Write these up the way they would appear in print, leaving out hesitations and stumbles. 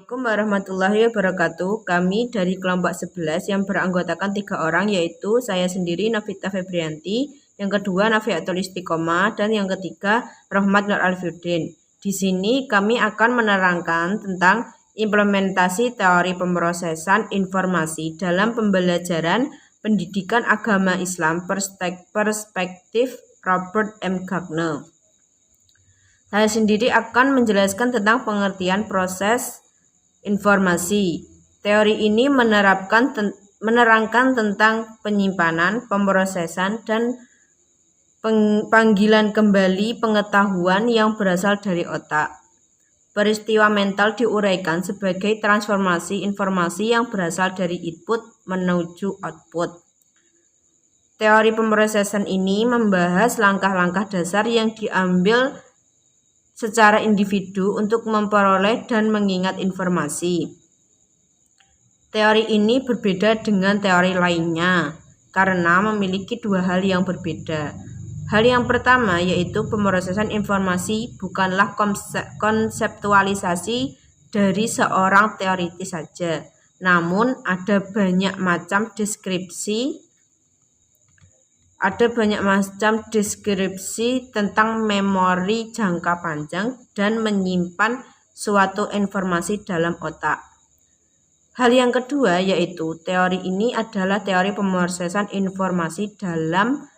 Assalamualaikum warahmatullahi wabarakatuh. Kami dari kelompok 11 yang beranggotakan 3 orang, yaitu saya sendiri Novita Febrianti, yang kedua Nafiatul Istiqomah, dan yang ketiga Rahmat Nur Alfiuddin. Di sini kami akan menerangkan tentang implementasi teori pemrosesan informasi dalam pembelajaran pendidikan agama Islam perspektif Robert M. Gardner. Saya sendiri akan menjelaskan tentang pengertian proses informasi. Teori ini menerangkan tentang penyimpanan, pemrosesan, dan panggilan kembali pengetahuan yang berasal dari otak. Peristiwa mental diuraikan sebagai transformasi informasi yang berasal dari input menuju output. Teori pemrosesan ini membahas langkah-langkah dasar yang diambil secara individu untuk memperoleh dan mengingat informasi. Teori ini berbeda dengan teori lainnya karena memiliki dua hal yang berbeda. Hal yang pertama yaitu pemrosesan informasi bukanlah konseptualisasi dari seorang teoritis saja, namun ada banyak macam deskripsi tentang memori jangka panjang dan menyimpan suatu informasi dalam otak. Hal yang kedua yaitu teori ini adalah teori pemrosesan informasi dalam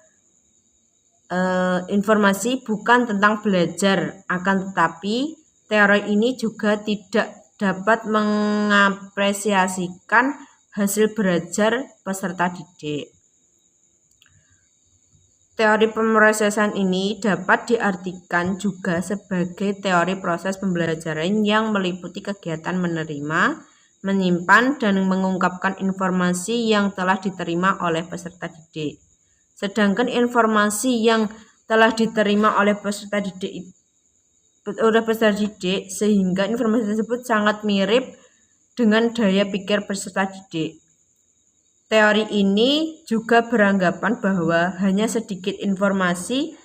informasi bukan tentang belajar, akan tetapi teori ini juga tidak dapat mengapresiasikan hasil belajar peserta didik. Teori pemrosesan ini dapat diartikan juga sebagai teori proses pembelajaran yang meliputi kegiatan menerima, menyimpan, dan mengungkapkan informasi yang telah diterima oleh peserta didik. Sedangkan informasi yang telah diterima oleh peserta didik sehingga informasi tersebut sangat mirip dengan daya pikir peserta didik. Teori ini juga beranggapan bahwa hanya sedikit informasi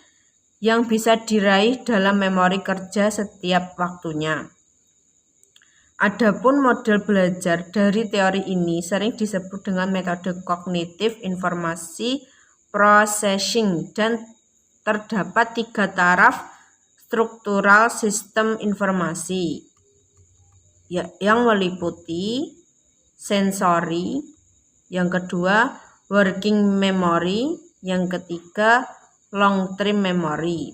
yang bisa diraih dalam memori kerja setiap waktunya. Adapun model belajar dari teori ini sering disebut dengan metode cognitive informasi processing dan terdapat 3 taraf struktural sistem informasi yang meliputi sensori, yang kedua working memory, yang ketiga long term memory.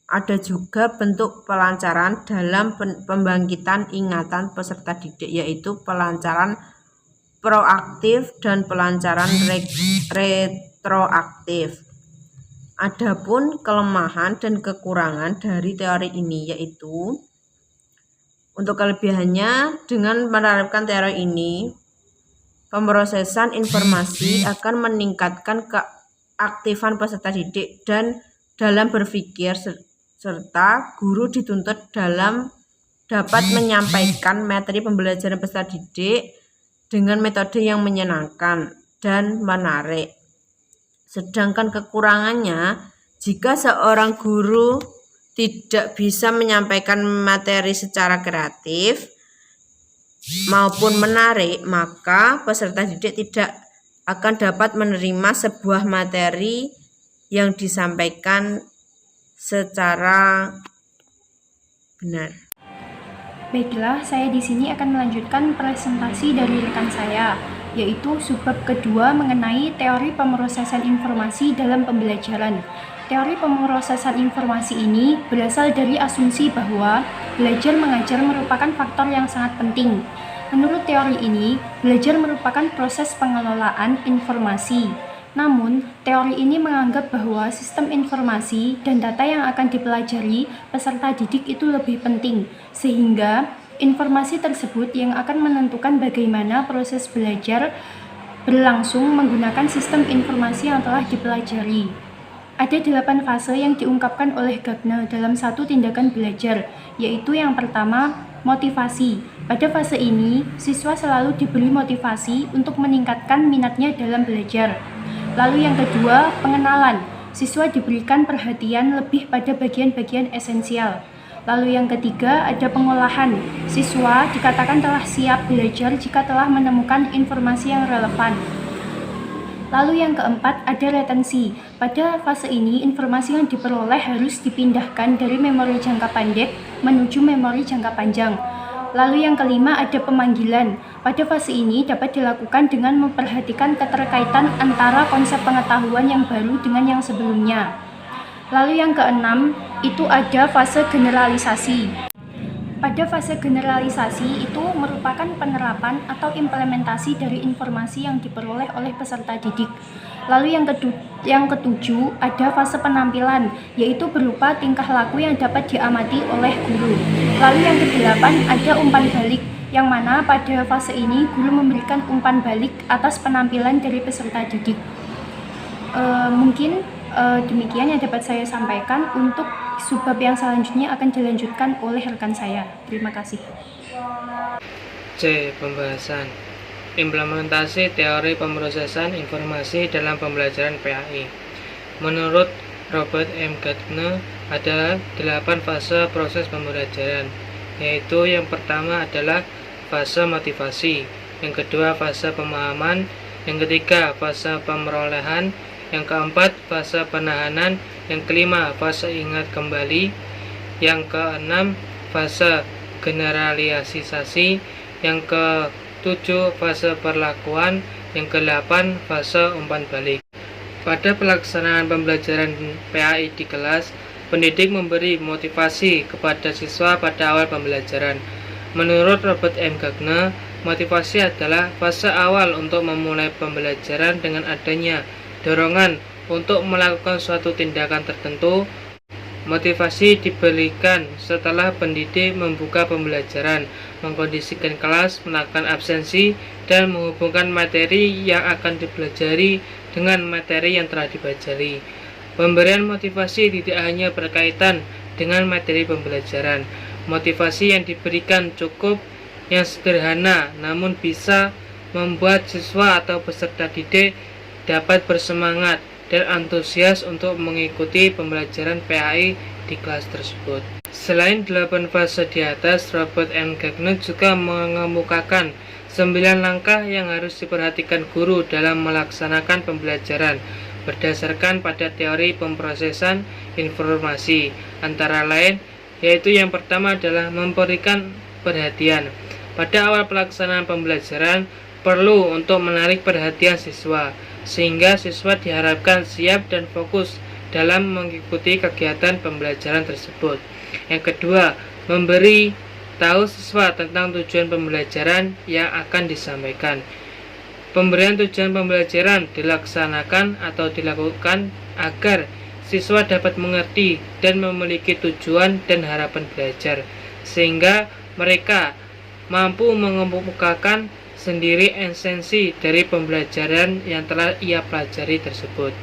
Ada juga bentuk pelancaran dalam pembangkitan ingatan peserta didik, yaitu pelancaran proaktif dan pelancaran retroaktif. Adapun kelemahan dan kekurangan dari teori ini yaitu untuk kelebihannya, dengan menerapkan teori ini pemrosesan informasi akan meningkatkan keaktifan peserta didik dan dalam berpikir, serta guru dituntut dapat menyampaikan materi pembelajaran peserta didik dengan metode yang menyenangkan dan menarik. Sedangkan kekurangannya, jika seorang guru tidak bisa menyampaikan materi secara kreatif maupun menarik, maka peserta didik tidak akan dapat menerima sebuah materi yang disampaikan secara benar. Baiklah, saya di sini akan melanjutkan presentasi dari rekan saya, yaitu subbab kedua mengenai teori pemrosesan informasi dalam pembelajaran. Teori pemrosesan informasi ini berasal dari asumsi bahwa belajar mengajar merupakan faktor yang sangat penting. Menurut teori ini, belajar merupakan proses pengelolaan informasi. Namun, teori ini menganggap bahwa sistem informasi dan data yang akan dipelajari peserta didik itu lebih penting, sehingga informasi tersebut yang akan menentukan bagaimana proses belajar berlangsung menggunakan sistem informasi yang telah dipelajari. Ada 8 fase yang diungkapkan oleh Gardner dalam satu tindakan belajar, yaitu yang pertama, motivasi. Pada fase ini, siswa selalu diberi motivasi untuk meningkatkan minatnya dalam belajar. Lalu yang kedua, pengenalan. Siswa diberikan perhatian lebih pada bagian-bagian esensial. Lalu yang ketiga ada pengolahan. Siswa dikatakan telah siap belajar jika telah menemukan informasi yang relevan. Lalu yang keempat ada retensi. Pada fase ini informasi yang diperoleh harus dipindahkan dari memori jangka pendek menuju memori jangka panjang. Lalu yang kelima ada pemanggilan. Pada fase ini dapat dilakukan dengan memperhatikan keterkaitan antara konsep pengetahuan yang baru dengan yang sebelumnya. Lalu yang keenam itu ada fase generalisasi. Pada fase generalisasi itu merupakan penerapan atau implementasi dari informasi yang diperoleh oleh peserta didik. Lalu yang ketujuh ada fase penampilan, yaitu berupa tingkah laku yang dapat diamati oleh guru. Lalu yang kedelapan ada umpan balik, yang mana pada fase ini guru memberikan umpan balik atas penampilan dari peserta didik. Demikian yang dapat saya sampaikan. Untuk subbab yang selanjutnya akan dilanjutkan oleh rekan saya. Terima kasih. C. Pembahasan implementasi teori pemrosesan informasi dalam pembelajaran PAI. Menurut Robert M. Gardner, ada 8 fase proses pembelajaran, yaitu yang pertama adalah fase motivasi, yang kedua fase pemahaman, yang ketiga fase pemerolehan, yang keempat fase penahanan, yang kelima fase ingat kembali, yang keenam fase generalisasi, yang ketujuh fase perlakuan, yang kedelapan fase umpan balik. Pada pelaksanaan pembelajaran PAI di kelas, pendidik memberi motivasi kepada siswa pada awal pembelajaran. Menurut Robert M. Gardner, motivasi adalah fase awal untuk memulai pembelajaran dengan adanya dorongan untuk melakukan suatu tindakan tertentu. Motivasi diberikan setelah pendidik membuka pembelajaran, mengkondisikan kelas, menekan absensi, dan menghubungkan materi yang akan dipelajari dengan materi yang telah dipelajari. Pemberian motivasi tidak hanya berkaitan dengan materi pembelajaran. Motivasi yang diberikan cukup yang sederhana, namun bisa membuat siswa atau peserta didik dapat bersemangat dan antusias untuk mengikuti pembelajaran PAI di kelas tersebut. Selain 8 fase di atas, Robert M. Gardner juga mengemukakan 9 langkah yang harus diperhatikan guru dalam melaksanakan pembelajaran berdasarkan pada teori pemrosesan informasi, antara lain yaitu yang pertama adalah memberikan perhatian. Pada awal pelaksanaan pembelajaran perlu untuk menarik perhatian siswa, sehingga siswa diharapkan siap dan fokus dalam mengikuti kegiatan pembelajaran tersebut. Yang kedua, memberi tahu siswa tentang tujuan pembelajaran yang akan disampaikan. Pemberian tujuan pembelajaran dilaksanakan atau dilakukan agar siswa dapat mengerti dan memiliki tujuan dan harapan belajar, sehingga mereka mampu mengemukakan sendiri esensi dari pembelajaran yang telah ia pelajari tersebut.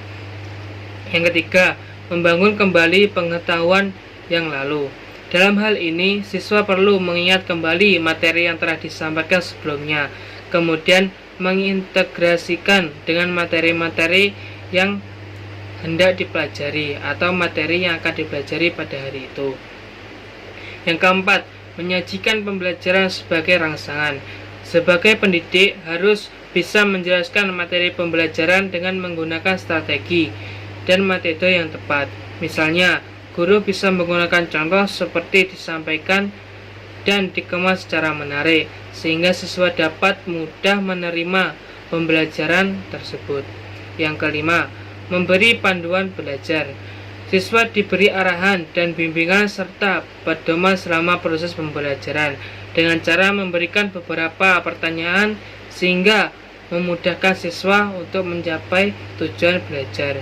Yang ketiga, membangun kembali pengetahuan yang lalu. Dalam hal ini, siswa perlu mengingat kembali materi yang telah disampaikan sebelumnya, kemudian mengintegrasikan dengan materi-materi yang hendak dipelajari atau materi yang akan dipelajari pada hari itu. Yang keempat, menyajikan pembelajaran sebagai rangsangan. Sebagai pendidik harus bisa menjelaskan materi pembelajaran dengan menggunakan strategi dan metode yang tepat. Misalnya, guru bisa menggunakan contoh seperti disampaikan dan dikemas secara menarik, sehingga siswa dapat mudah menerima pembelajaran tersebut. Yang kelima, memberi panduan belajar. Siswa diberi arahan dan bimbingan serta pedoman selama proses pembelajaran dengan cara memberikan beberapa pertanyaan sehingga memudahkan siswa untuk mencapai tujuan belajar.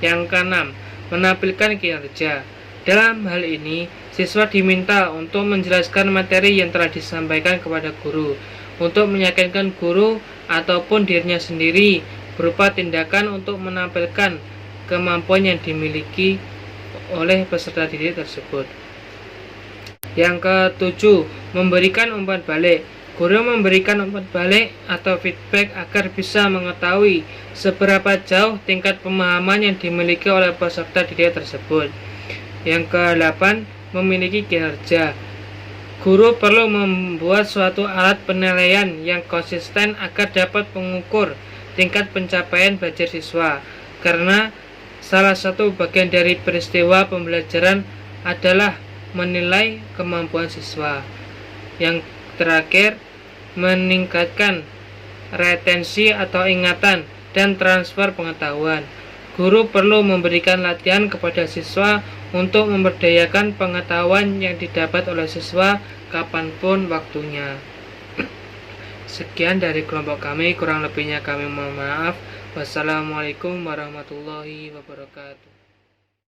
Yang keenam, menampilkan kinerja. Dalam hal ini, siswa diminta untuk menjelaskan materi yang telah disampaikan kepada guru, untuk meyakinkan guru ataupun dirinya sendiri berupa tindakan untuk menampilkan kemampuan yang dimiliki oleh peserta didik tersebut. Yang ketujuh, memberikan umpan balik. Guru memberikan umpan balik atau feedback agar bisa mengetahui seberapa jauh tingkat pemahaman yang dimiliki oleh peserta didik tersebut. Yang ke-8, memiliki kinerja. Guru perlu membuat suatu alat penilaian yang konsisten agar dapat mengukur tingkat pencapaian belajar siswa, karena salah satu bagian dari peristiwa pembelajaran adalah menilai kemampuan siswa. Yang terakhir, meningkatkan retensi atau ingatan dan transfer pengetahuan. Guru perlu memberikan latihan kepada siswa untuk memberdayakan pengetahuan yang didapat oleh siswa kapanpun waktunya. Sekian dari kelompok kami, kurang lebihnya kami mohon maaf. Wassalamualaikum warahmatullahi wabarakatuh.